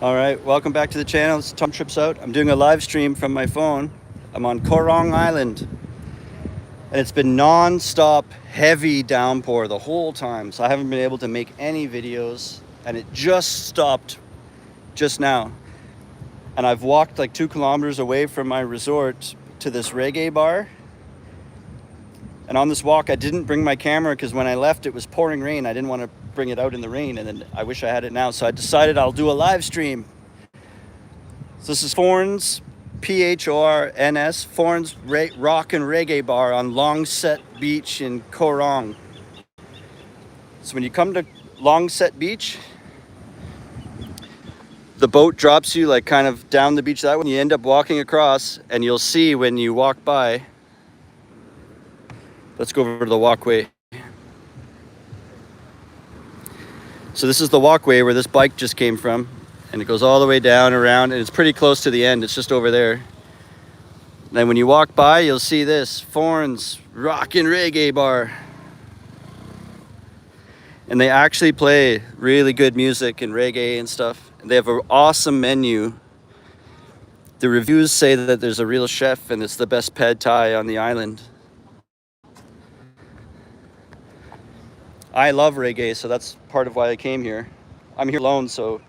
All right, welcome back to the channel. It's Tom Trips Out. I'm doing a live stream from my phone. I'm on Rong Island, and it's been non-stop heavy downpour the whole time, so I haven't been able to make any videos, and it just stopped just now. And I've walked like 2 kilometers away from my resort to this reggae bar. And on this walk, I didn't bring my camera because when I left, it was pouring rain. I didn't want to bring it out in the rain, and then I wish I had it now. So I decided I'll do a live stream. So this is Phorn's, Phorns, Phorn's Rock and Reggae Bar on Longset Beach in Koh Rong. So when you come to Longset Beach, the boat drops you like kind of down the beach that way. You end up walking across, and you'll see when you walk by. Let's go over to the walkway. So this is the walkway where this bike just came from, and it goes all the way down around, and it's pretty close to the end. It's just over there. Then when you walk by, you'll see this Phorn's Rock and Reggae Bar. And they actually play really good music and reggae and stuff. And they have an awesome menu. The reviews say that there's a real chef and it's the best pad thai on the island. I love reggae, so that's part of why I came here. I'm here alone, so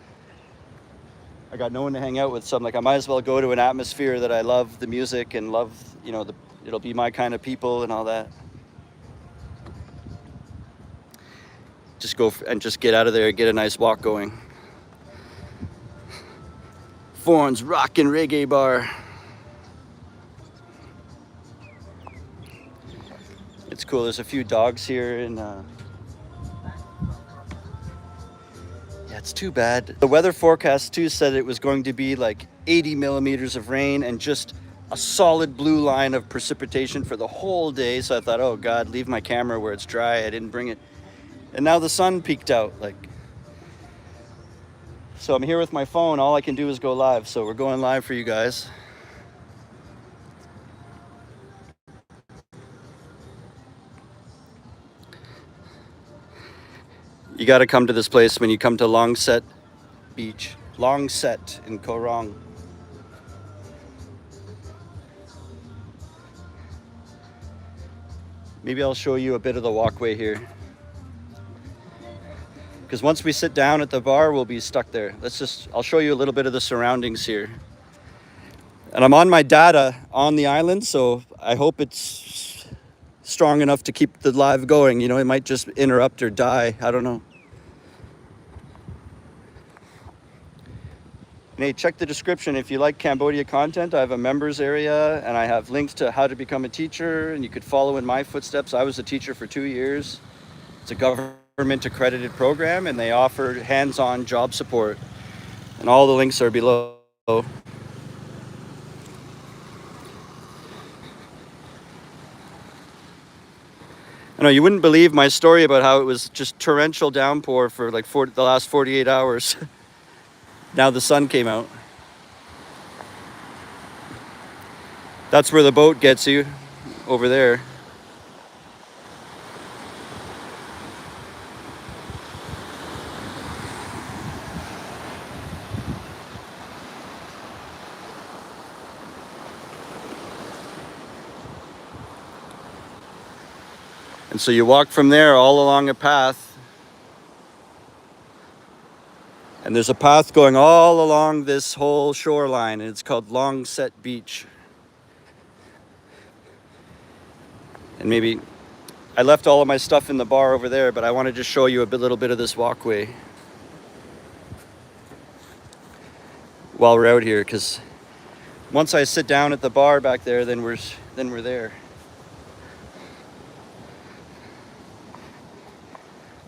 I got no one to hang out with, so I'm like, I might as well go to an atmosphere that I love the music and love, you know, it'll be my kind of people and all that. Just go and just get out of there and get a nice walk going. Phorn's Rock and Reggae Bar. It's cool. There's a few dogs here, and yeah, it's too bad. The weather forecast too said it was going to be like 80 millimeters of rain and just a solid blue line of precipitation for the whole day. So I thought, oh God, leave my camera where it's dry. I didn't bring it. And now the sun peeked out. So I'm here with my phone. All I can do is go live. So we're going live for you guys. You got to come to this place when you come to Longset Beach. Longset in Koh Rong. Maybe I'll show you a bit of the walkway here. Because once we sit down at the bar, we'll be stuck there. I'll show you a little bit of the surroundings here. And I'm on my data on the island, so I hope it's strong enough to keep the live going. You know, it might just interrupt or die. I don't know. And hey, check the description if you like Cambodia content. I have a members area, and I have links to how to become a teacher, and you could follow in my footsteps. I was a teacher for 2 years. It's a government accredited program, and they offer hands-on job support. And all the links are below. I know you wouldn't believe my story about how it was just torrential downpour for like the last 48 hours. Now the sun came out. That's where the boat gets you, over there. And so you walk from there all along a path. And there's a path going all along this whole shoreline, and it's called Longset Beach. And maybe I left all of my stuff in the bar over there, but I want to just show you a little bit of this walkway while we're out here, because once I sit down at the bar back there, then we're there.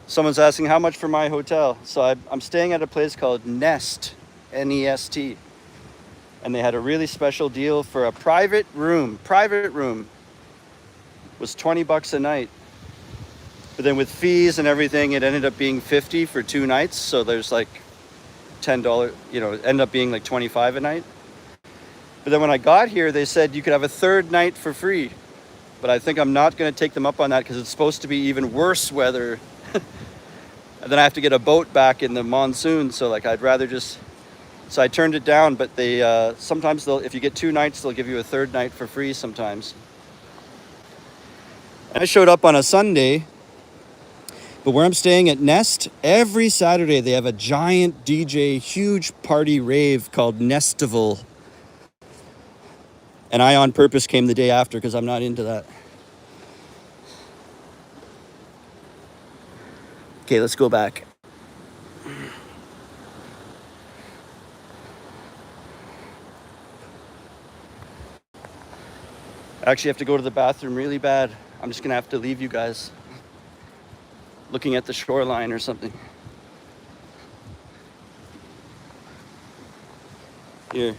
Someone's asking how much for my hotel. So I'm staying at a place called Nest, N-E-S-T. And they had a really special deal for a private room. Private room was $20 a night. But then with fees and everything, it ended up being $50 for 2 nights. So there's like $10, you know, it ended up being like $25 a night. But then when I got here, they said you could have a 3rd night for free. But I think I'm not going to take them up on that because it's supposed to be even worse weather. And then I have to get a boat back in the monsoon. So like, I'd rather just So I turned it down, but they sometimes they'll, if you get 2 nights, they'll give you a third night for free sometimes. And I showed up on a Sunday, but where I'm staying at Nest, every Saturday they have a giant DJ, huge party rave called Nestival. And I on purpose came the day after because I'm not into that. Okay, let's go back. I actually have to go to the bathroom really bad. I'm just gonna have to leave you guys looking at the shoreline or something. Here.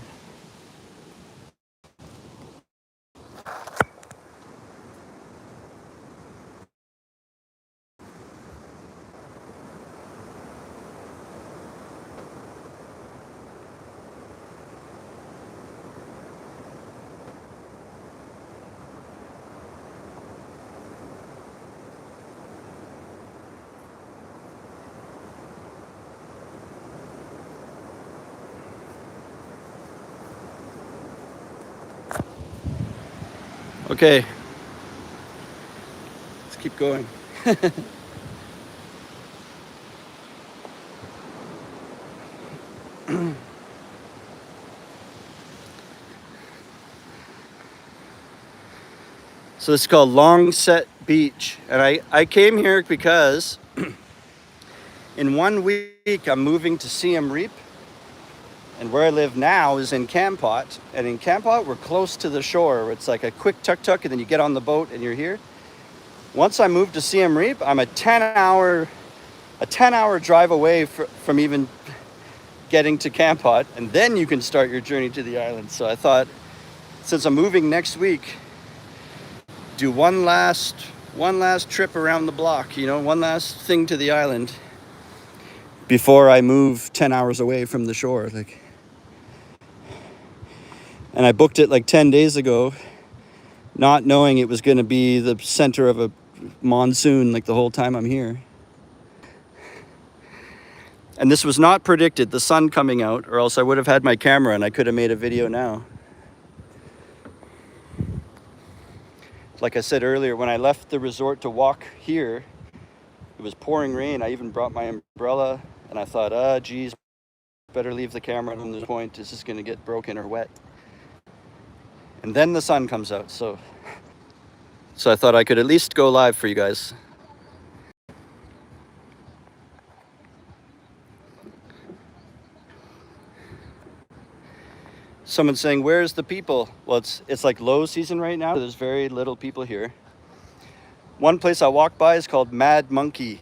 Okay, let's keep going. So this is called Longset Beach. And I came here because in 1 week I'm moving to Siem Reap. And where I live now is in Kampot. And in Kampot, we're close to the shore. It's like a quick tuk-tuk and then you get on the boat and you're here. Once I move to Siem Reap, I'm a 10-hour drive away from even getting to Kampot. And then you can start your journey to the island. So I thought, since I'm moving next week, do one last trip around the block, you know, one last thing to the island before I move 10 hours away from the shore. And I booked it like 10 days ago, not knowing it was going to be the center of a monsoon like the whole time I'm here. And this was not predicted, the sun coming out, or else I would have had my camera and I could have made a video now. Like I said earlier, when I left the resort to walk here, it was pouring rain. I even brought my umbrella and I thought, geez, better leave the camera from this point. It's just going to get broken or wet. And then the sun comes out. So I thought I could at least go live for you guys. Someone's saying, where's the people? Well, it's like low season right now. There's very little people here. One place I walked by is called Mad Monkey,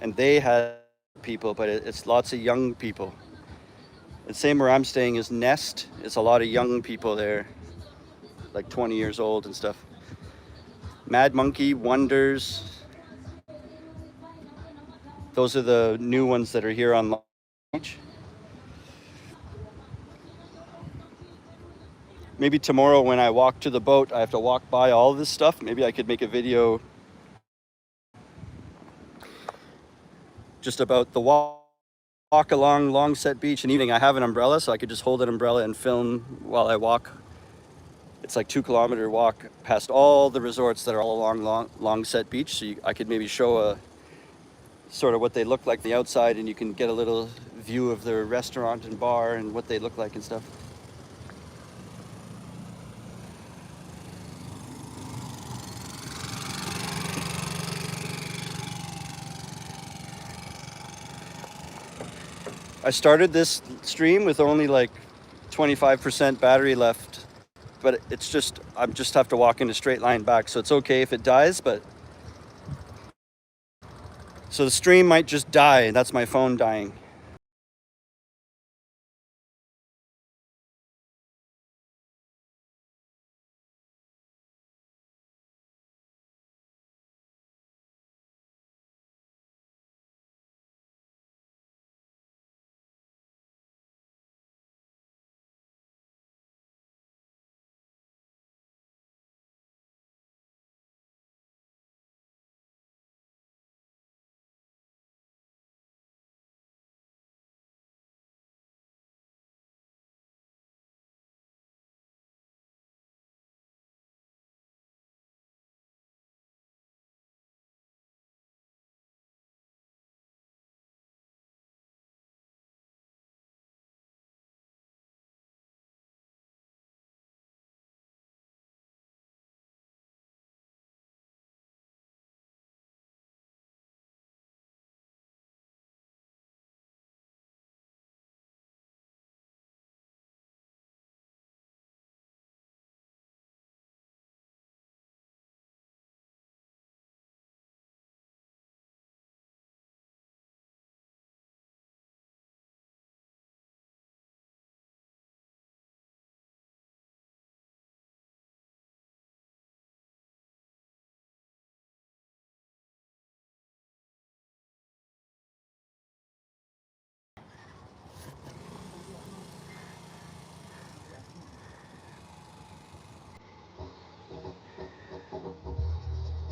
and they had people, but it's lots of young people. The same where I'm staying is Nest. It's a lot of young people there, like 20 years old and stuff. Mad Monkey, Wonders. Those are the new ones that are here on Long Beach. Maybe tomorrow when I walk to the boat, I have to walk by all this stuff. Maybe I could make a video just about the walk along Longset Beach. And evening I have an umbrella, so I could just hold an umbrella and film while I walk. It's like 2-kilometer walk past all the resorts that are all along Longset Beach. So I could maybe show a sort of what they look like on the outside, and you can get a little view of the restaurant and bar and what they look like and stuff. I started this stream with only like 25% battery left, but it's just, I just have to walk in a straight line back. So it's okay if it dies, but so the stream might just die. That's my phone dying.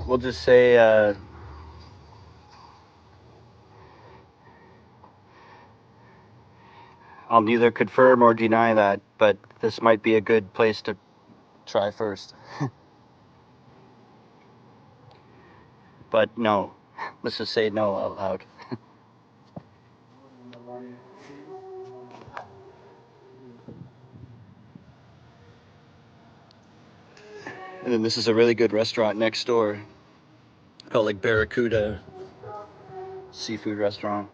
we'll just say I'll neither confirm or deny that, but this might be a good place to try first. But no, let's just say no out loud. And then this is a really good restaurant next door called like Barracuda Seafood Restaurant.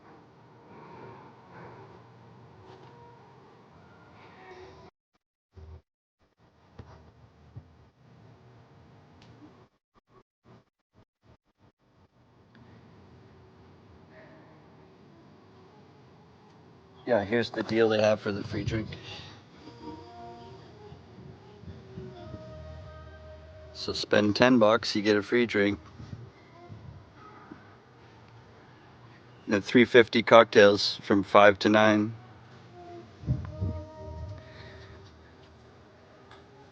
Yeah, here's the deal they have for the free drink. So spend $10, you get a free drink. And 350 cocktails from 5 to 9.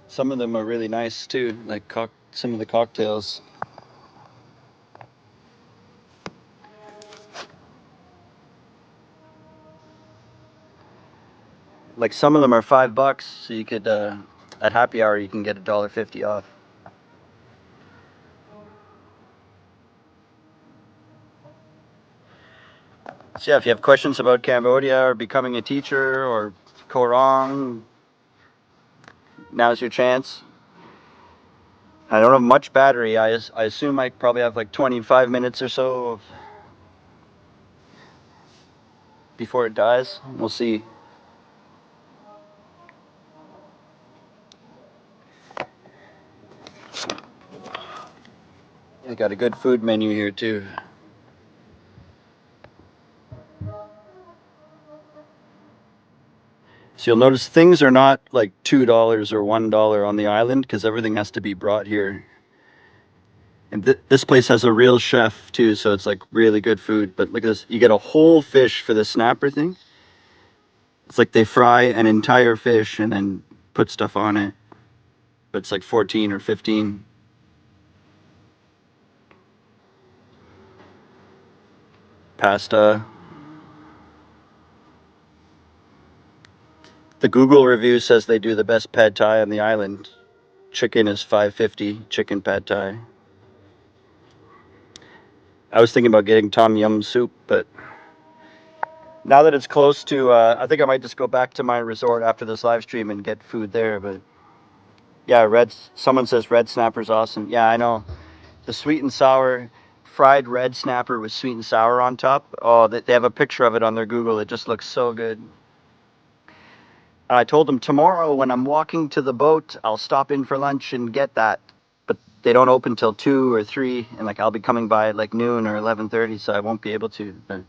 Some of them are really nice too, like some of the cocktails. Like some of them are $5, so you could at happy hour you can get $1.50 off. So yeah, if you have questions about Cambodia or becoming a teacher or Korong, now's your chance. I don't have much battery. I assume I probably have like 25 minutes or so before it dies. We'll see. They got a good food menu here too. So you'll notice things are not like $2 or $1 on the island because everything has to be brought here. And this place has a real chef too, so it's like really good food. But look at this, you get a whole fish for the snapper thing. It's like they fry an entire fish and then put stuff on it. But it's like 14 or 15. Pasta. The Google review says they do the best pad thai on the island. Chicken is $5.50, chicken pad thai. I was thinking about getting tom yum soup, but now that it's close to, I think I might just go back to my resort after this live stream and get food there. But yeah, someone says red snapper's awesome. Yeah, I know. The sweet and sour, fried red snapper with sweet and sour on top. Oh, they have a picture of it on their Google. It just looks so good. I told them tomorrow when I'm walking to the boat, I'll stop in for lunch and get that. But they don't open till 2 or 3, and like I'll be coming by at like noon or 11:30, so I won't be able to. But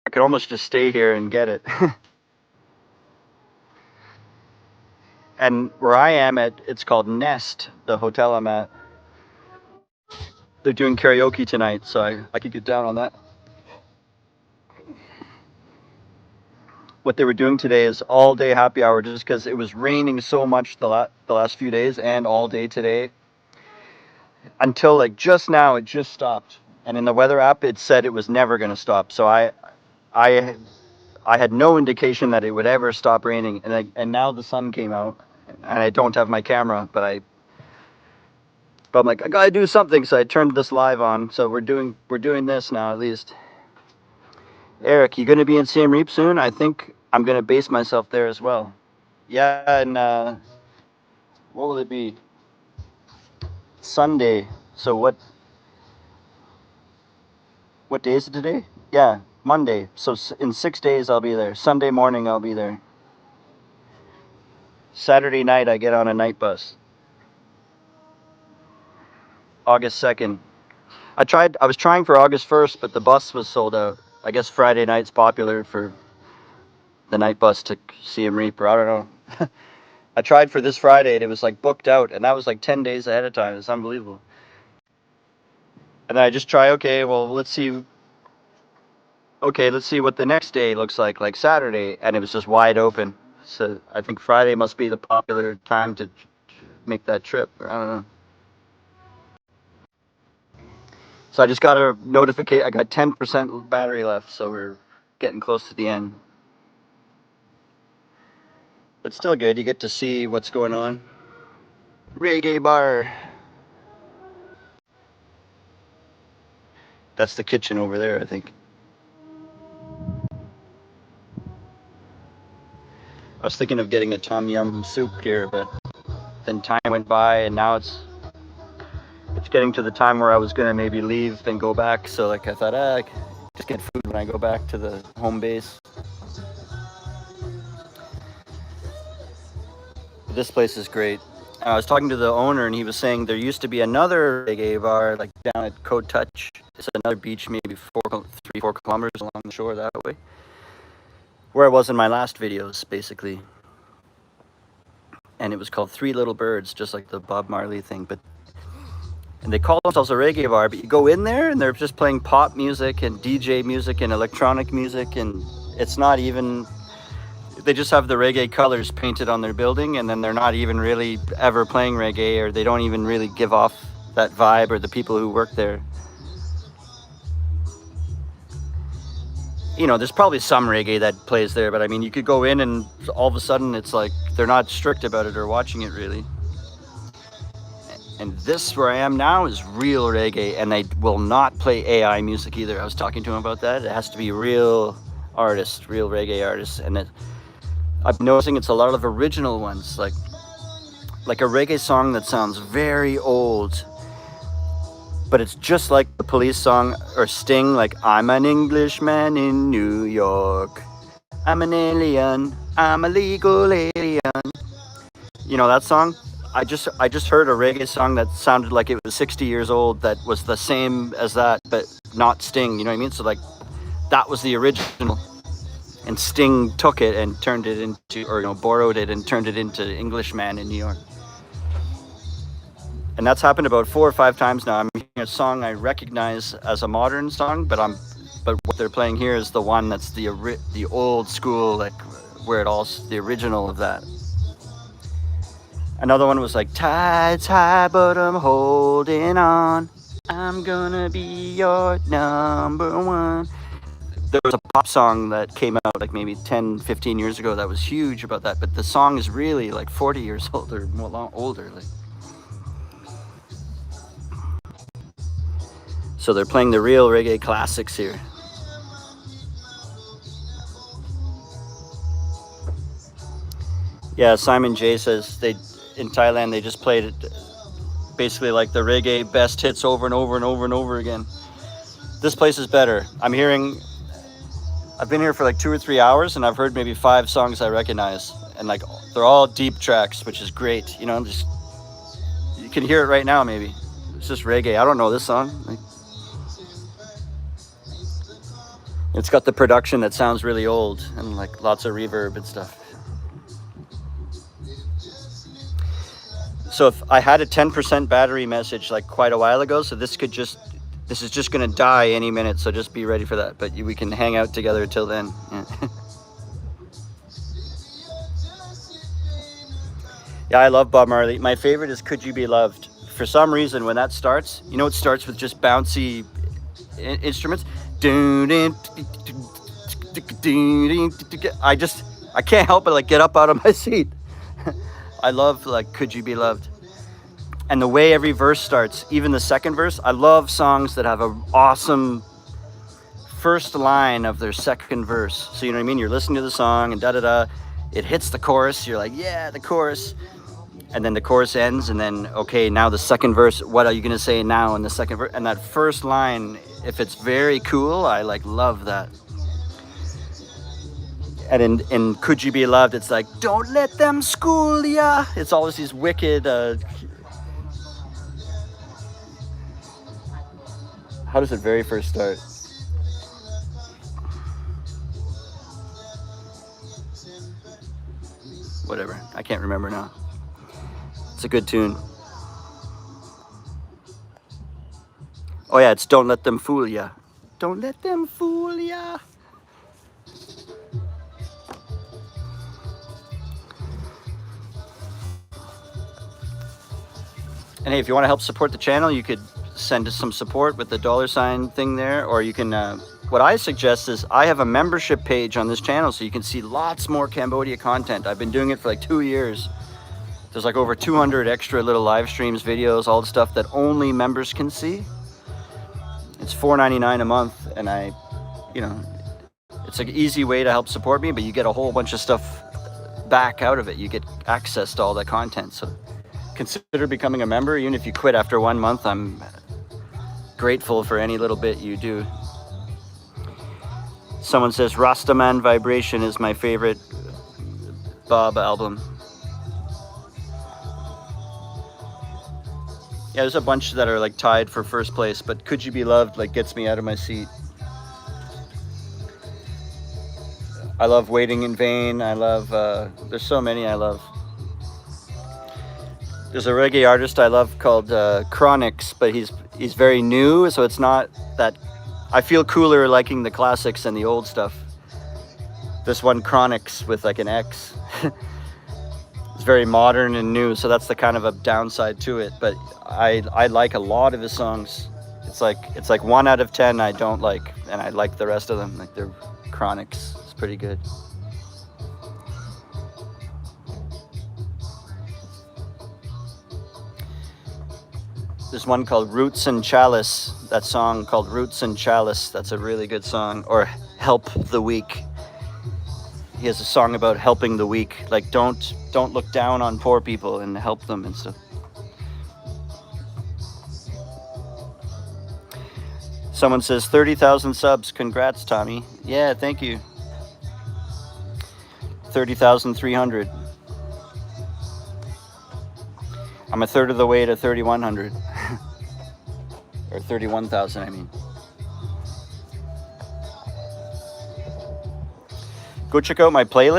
I could almost just stay here and get it. And where I am at, it's called Nest, the hotel I'm at. They're doing karaoke tonight, so I could get down on that. What they were doing today is all day happy hour just because it was raining so much the last few days and all day today until like just now it just stopped. And in the weather app it said it was never going to stop. So I I had no indication that it would ever stop raining, and now the sun came out and I don't have my camera, but I'm like I got to do something, so I turned this live on. So we're doing this now at least. Eric, you going to be in Siem Reap soon? I think I'm going to base myself there as well. Yeah, and what will it be? Sunday. So what day is it today? Yeah, Monday. So in 6 days I'll be there. Sunday morning I'll be there. Saturday night I get on a night bus. August 2nd. I was trying for August 1st, but the bus was sold out. I guess Friday night's popular for the night bus to Siem Reap, or I don't know. I tried for this Friday and it was like booked out, and that was like 10 days ahead of time. It's unbelievable. And then I just try, okay, well, let's see what the next day looks like Saturday, and it was just wide open. So I think Friday must be the popular time to make that trip. I don't know. So I just got a notification. I got 10% battery left, so we're getting close to the end. But still good. You get to see what's going on. Reggae bar. That's the kitchen over there, I think. I was thinking of getting a tom yum soup here, but then time went by, and now it's getting to the time where I was gonna maybe leave and go back. So like I thought, I can just get food when I go back to the home base. But this place is great. I was talking to the owner, and he was saying there used to be another reggae bar like down at Koh Touch. It's another beach, maybe 4 kilometers along the shore that way, where I was in my last videos, basically. And it was called Three Little Birds, just like the Bob Marley thing. And they call themselves a reggae bar, but you go in there and they're just playing pop music and DJ music and electronic music, and it's not even, they just have the reggae colors painted on their building, and then they're not even really ever playing reggae, or they don't even really give off that vibe, or the people who work there. You know, there's probably some reggae that plays there, but I mean, you could go in and all of a sudden it's like they're not strict about it or watching it really. And this, where I am now, is real reggae, and they will not play AI music either. I was talking to him about that. It has to be real artists, real reggae artists, and I'm noticing it's a lot of original ones, like a reggae song that sounds very old, but it's just like the Police song or Sting, like I'm an Englishman in New York, I'm an alien, I'm a legal alien. You know that song? I just heard a reggae song that sounded like it was 60 years old that was the same as that, but not Sting, you know what I mean? So like, that was the original, and Sting took it and turned it into, or borrowed it and turned it into Englishman in New York. And that's happened about 4 or 5 times now. I'm hearing a song I recognize as a modern song, but what they're playing here is the one that's the old school, like where it all, the original of that. Another one was like, tide's high, but I'm holding on. I'm gonna be your number one. There was a pop song that came out like maybe 10, 15 years ago that was huge about that, but the song is really like 40 years old or more older. Like. So they're playing the real reggae classics here. Yeah, Simon J says in Thailand they just played it basically like the reggae best hits over and over and over and over again. This place is better. I've been here for like 2 or 3 hours, and I've heard maybe 5 songs I recognize, and like they're all deep tracks, which is great. You know, just you can hear it right now. Maybe it's just reggae. I don't know this song. It's got the production that sounds really old and like lots of reverb and stuff. So if I had a 10% battery message like quite a while ago, so this is just gonna die any minute, so just be ready for that. But we can hang out together till then. Yeah. Yeah, I love Bob Marley. My favorite is Could You Be Loved. For some reason, when that starts, you know, it starts with just bouncy instruments. I can't help but like get up out of my seat. I love like Could You Be Loved. And the way every verse starts, even the second verse, I love songs that have an awesome first line of their second verse. So you know what I mean? You're listening to the song and da-da-da. It hits the chorus. You're like, yeah, the chorus. And then the chorus ends, and then, okay, now the second verse, what are you going to say now in the second verse? And that first line, if it's very cool, I like love that. And in Could You Be Loved, it's like, don't let them school ya. It's always these wicked... how does it very first start? Whatever, I can't remember now. It's a good tune. Oh yeah, it's Don't Let Them Fool Ya. Don't let them fool ya. And hey, if you want to help support the channel, you could send us some support with the $ thing there, or you can, what I suggest is I have a membership page on this channel so you can see lots more Cambodia content. I've been doing it for like 2 years. There's like over 200 extra little live streams, videos, all the stuff that only members can see. It's $4.99 a month, and it's an easy way to help support me, but you get a whole bunch of stuff back out of it. You get access to all that content. So consider becoming a member. Even if you quit after 1 month, I'm grateful for any little bit you do. Someone says Rastaman Vibration is my favorite Bob album. Yeah, there's a bunch that are like tied for first place, but Could You Be Loved like gets me out of my seat. I love Waiting in Vain. I love, there's so many I love. There's a reggae artist I love called Chronix, but he's very new, so it's not that, I feel cooler liking the classics than the old stuff. This one, Chronix, with like an X. It's very modern and new, so that's the kind of a downside to it, but I like a lot of his songs. It's like 1 out of 10 I don't like, and I like the rest of them. Like they're Chronix. It's pretty good. There's one called Roots and Chalice. That song called Roots and Chalice. That's a really good song. Or Help the Weak. He has a song about helping the weak. Like don't look down on poor people and help them and stuff. Someone says 30,000 subs. Congrats, Tommy. Yeah, thank you. 30,300. I'm a third of the way to 3,100. Or 31,000, I mean. Go check out my playlist.